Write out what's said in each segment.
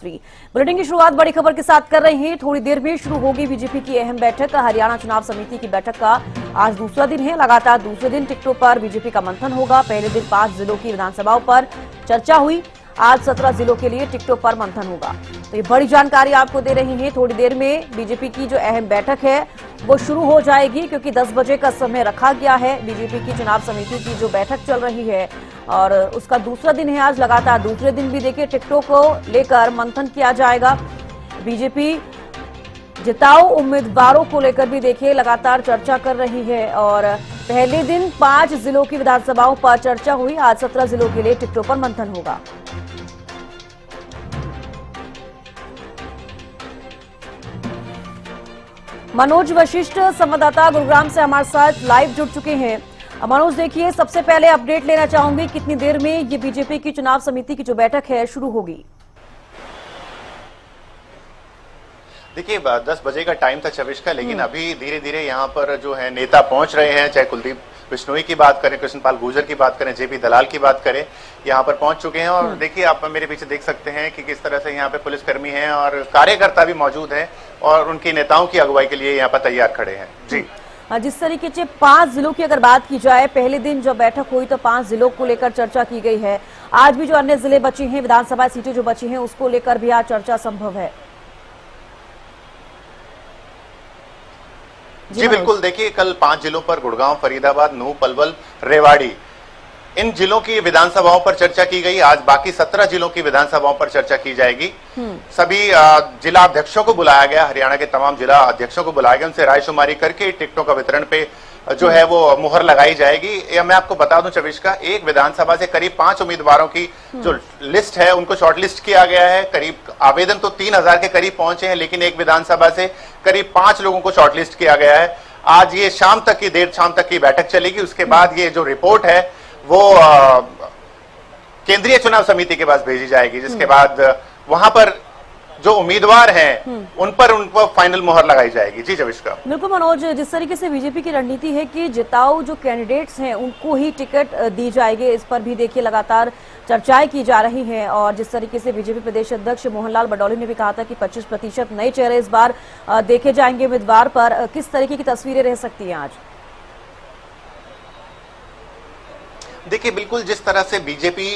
Bulletin की शुरुआत बड़ी खबर के साथ कर रहे हैं। थोड़ी देर में शुरू होगी बीजेपी की अहम बैठक। हरियाणा चुनाव समिति की बैठक का आज दूसरा दिन है। लगातार दूसरे दिन टिकटों पर बीजेपी का मंथन होगा। पहले दिन 5 जिलों की विधानसभाओं पर चर्चा हुई। आज 17 जिलों के लिए टिकटों पर मंथन होगा। तो ये बड़ी जानकारी आपको दे रही है। थोड़ी देर में बीजेपी की जो अहम बैठक है वो शुरू हो जाएगी, क्योंकि 10 बजे का समय रखा गया है। बीजेपी की चुनाव समिति की जो बैठक चल रही है और उसका दूसरा दिन है आज। लगातार दूसरे दिन भी देखिए टिकटों को लेकर मंथन किया जाएगा। बीजेपी जिताऊ उम्मीदवारों को लेकर भी देखिए लगातार चर्चा कर रही है। और पहले दिन 5 जिलों की विधानसभाओं पर चर्चा हुई। आज 17 जिलों के लिए टिकटों पर मंथन होगा। मनोज वशिष्ठ संवाददाता गुरुग्राम से हमारे साथ लाइव जुड़ चुके हैं। मनोज, देखिए सबसे पहले अपडेट लेना चाहूंगी, कितनी देर में ये बीजेपी की चुनाव समिति की जो बैठक है शुरू होगी? देखिए 10 बजे का टाइम था चविश का, लेकिन अभी धीरे धीरे यहाँ पर जो है नेता पहुंच रहे हैं। चाहे कुलदीप बिश्नोई की बात करें, कृष्णपाल गुर्जर की बात करें, जेपी दलाल की बात करें, यहाँ पर पहुंच चुके हैं। और देखिए आप मेरे पीछे देख सकते हैं कि किस तरह से यहाँ पे पुलिसकर्मी हैं और कार्यकर्ता भी मौजूद हैं और उनके नेताओं की अगुवाई के लिए यहाँ पर तैयार खड़े हैं। जी, जिस तरीके से 5 जिलों की अगर बात की जाए, पहले दिन जब बैठक हुई तो 5 जिलों को लेकर चर्चा की गई है। आज भी जो अन्य जिले बचे हैं, विधानसभा सीटें जो बची हैं, उसको लेकर भी आज चर्चा संभव है। जी बिल्कुल, देखिए कल 5 जिलों पर गुड़गांव, फरीदाबाद, नूह, पलवल, रेवाड़ी, इन जिलों की विधानसभाओं पर चर्चा की गई। आज बाकी 17 जिलों की विधानसभाओं पर चर्चा की जाएगी। सभी जिला अध्यक्षों को बुलाया गया, हरियाणा के तमाम जिला अध्यक्षों को बुलाया गया। उनसे रायशुमारी करके टिकटों का वितरण पे जो है वो मुहर लगाई जाएगी। या मैं आपको बता दूं चविश का, एक विधानसभा से करीब 5 उम्मीदवारों की जो लिस्ट है उनको शॉर्टलिस्ट किया गया है। करीब आवेदन तो 3000 के करीब पहुंचे हैं, लेकिन एक विधानसभा से करीब 5 लोगों को शॉर्टलिस्ट किया गया है। आज ये देर शाम तक की बैठक चलेगी। उसके बाद ये जो रिपोर्ट है वो केंद्रीय चुनाव समिति के पास भेजी जाएगी, जिसके बाद वहां पर जो उम्मीदवार हैं उन पर उनको फाइनल मोहर लगाई जाएगी। जी चविष्का। बिल्कुल मनोज, जिस तरीके से बीजेपी की रणनीति है कि जिताऊ जो कैंडिडेट्स हैं उनको ही टिकट दी जाएगी, इस पर भी देखिए लगातार चर्चाएं की जा रही हैं। और जिस तरीके से बीजेपी प्रदेश अध्यक्ष मोहनलाल बडौली ने भी कहा था कि 25% नए चेहरे इस बार देखे जाएंगे उम्मीदवार पर, किस तरीके की तस्वीरें रह सकती हैं आज? देखिए बिल्कुल, जिस तरह से बीजेपी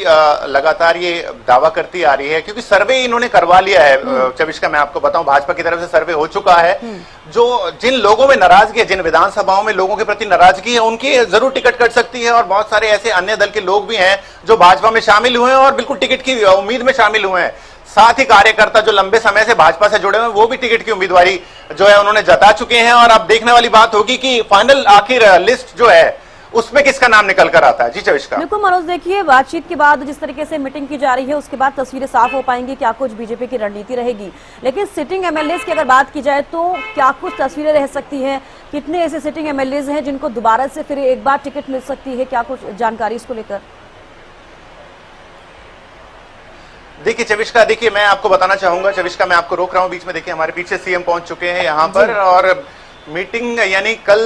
लगातार ये दावा करती आ रही है, क्योंकि सर्वे इन्होंने करवा लिया है चविष्का, मैं आपको बताऊं भाजपा की तरफ से सर्वे हो चुका है। जो जिन लोगों में नाराजगी है, जिन विधानसभाओं में लोगों के प्रति नाराजगी है, उनकी जरूर टिकट कट सकती है। और बहुत सारे ऐसे अन्य दल के लोग भी हैं जो भाजपा में शामिल हुए हैं और बिल्कुल टिकट की उम्मीद में शामिल हुए हैं। साथ ही कार्यकर्ता जो लंबे समय से भाजपा से जुड़े हुए हैं वो भी टिकट की उम्मीदवारी जो है उन्होंने जता चुके हैं। और अब देखने वाली बात होगी कि फाइनल आखिर लिस्ट जो है उसमें किसका नाम निकल कर आता है। जी चविष्का। बिल्कुल मनोज, देखिए बातचीत के बाद जिस तरीके से मीटिंग की जा रही है उसके बाद तस्वीरें साफ हो पाएंगी, क्या कुछ बीजेपी की रणनीति रहेगी। लेकिन सिटिंग एमएलए की अगर बात की जाए तो क्या कुछ तस्वीरें रह सकती हैं? कितने ऐसे सिटिंग एमएलए हैं जिनको दोबारा से फिर एक बार टिकट मिल सकती है? क्या कुछ जानकारी इसको लेकर? देखिए चविष्का, देखिए मैं आपको बताना चाहूंगा चविष्का, मैं आपको रोक रहा हूं बीच में। देखिए हमारे पीछे सीएम पहुंच चुके हैं यहाँ पर, और मीटिंग यानी कल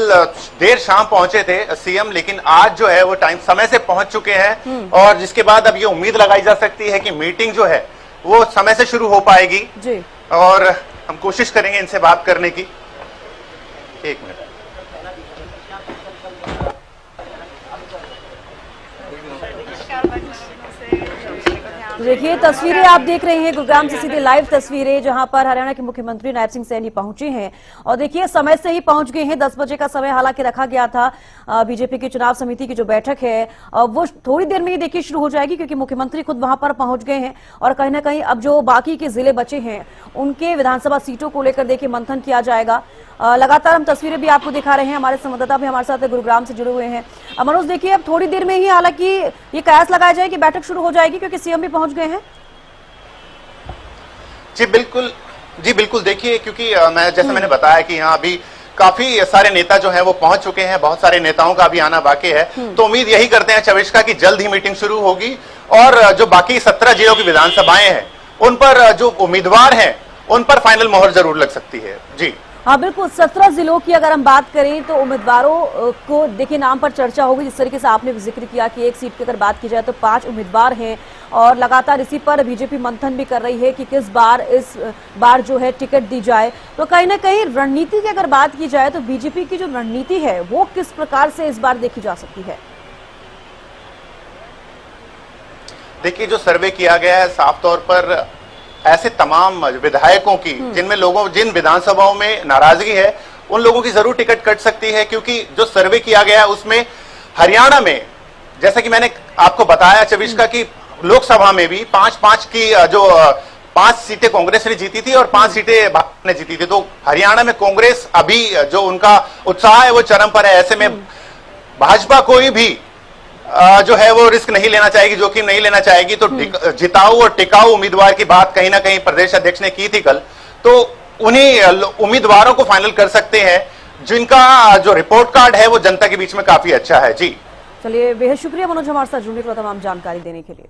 देर शाम पहुंचे थे सीएम, लेकिन आज जो है वो समय से पहुंच चुके हैं। और जिसके बाद अब ये उम्मीद लगाई जा सकती है कि मीटिंग जो है वो समय से शुरू हो पाएगी जी। और हम कोशिश करेंगे इनसे बात करने की। एक मिनट। देखिए तस्वीरें आप देख रहे हैं गुरुग्राम से सीधे लाइव तस्वीरें, जहां पर हरियाणा के मुख्यमंत्री नायब सिंह सैनी पहुंचे हैं। और देखिए समय से ही पहुंच गए हैं। 10 बजे का समय हालांकि रखा गया था। बीजेपी की चुनाव समिति की जो बैठक है वो थोड़ी देर में ही देखिए शुरू हो जाएगी, क्योंकि मुख्यमंत्री खुद वहां पर पहुंच गए हैं। और कहीं ना कहीं अब जो बाकी के जिले बचे हैं उनके विधानसभा सीटों को लेकर देखिए मंथन किया जाएगा। लगातार हम तस्वीरें भी आपको दिखा रहे हैं, हमारे संवाददाता भी हमारे साथ गुरुग्राम से जुड़े हुए हैं। मनोज, देखिए अब थोड़ी देर में ही हालांकि ये कयास लगाया जाए कि बैठक शुरू हो जाएगी, क्योंकि सीएम भी पहुंच गए हैं। जी बिल्कुल, देखिए क्योंकि मैंने बताया कि यहाँ अभी काफी सारे नेता जो हैं वो पहुंच चुके हैं, बहुत सारे नेताओं का भी आना बाकी है। तो उम्मीद यही करते हैं चविष्का की जल्द ही मीटिंग शुरू होगी और जो बाकी 17 जिलों की विधानसभाएं हैं उन पर जो उम्मीदवार हैं उन पर फाइनल मोहर जरूर लग सकती है। जी हाँ बिल्कुल, 17 जिलों की अगर हम बात करें तो उम्मीदवारों को देखिए नाम पर चर्चा होगी। जिस तरीके से आपने जिक्र किया कि एक सीट की अगर बात की जाए तो 5 उम्मीदवार हैं और लगातार इसी पर बीजेपी मंथन भी कर रही है कि किस बार इस बार जो है टिकट दी जाए। तो कहीं ना कहीं रणनीति की अगर बात की जाए तो बीजेपी की जो रणनीति है वो किस प्रकार से इस बार देखी जा सकती है? देखिए, जो सर्वे किया गया है साफ तौर पर ऐसे तमाम विधायकों की जिन विधानसभाओं में नाराजगी है उन लोगों की जरूर टिकट कट सकती है, क्योंकि जो सर्वे किया गया है उसमें हरियाणा में, जैसा कि मैंने आपको बताया चविष्का की लोकसभा में भी 5-5 की जो 5 सीटें कांग्रेस ने जीती थी और 5 सीटें भाजपा ने जीती थी। तो हरियाणा में कांग्रेस अभी जो उनका उत्साह है वो चरम पर है। ऐसे में भाजपा कोई भी जो है वो रिस्क नहीं लेना चाहेगी, जोखिम नहीं लेना चाहेगी। तो जिताऊ और टिकाऊ उम्मीदवार की बात कहीं ना कहीं प्रदेश अध्यक्ष ने की थी कल, तो उन्हीं उम्मीदवारों को फाइनल कर सकते हैं जिनका जो रिपोर्ट कार्ड है वो जनता के बीच में काफी अच्छा है। जी चलिए, बेहद शुक्रिया मनोज हमारे साथ जुड़ने के लिए, तमाम जानकारी देने के लिए।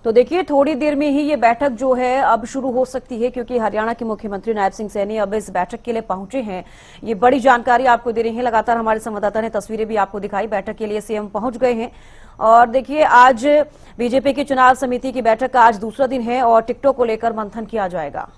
तो देखिए, थोड़ी देर में ही ये बैठक जो है अब शुरू हो सकती है, क्योंकि हरियाणा के मुख्यमंत्री नायब सिंह सैनी अब इस बैठक के लिए पहुंचे हैं। ये बड़ी जानकारी आपको दे रही है। लगातार हमारे संवाददाता ने तस्वीरें भी आपको दिखाई। बैठक के लिए सीएम पहुंच गए हैं और देखिए, आज बीजेपी की चुनाव समिति की बैठक का आज दूसरा दिन है और टिकटों को लेकर मंथन किया जाएगा।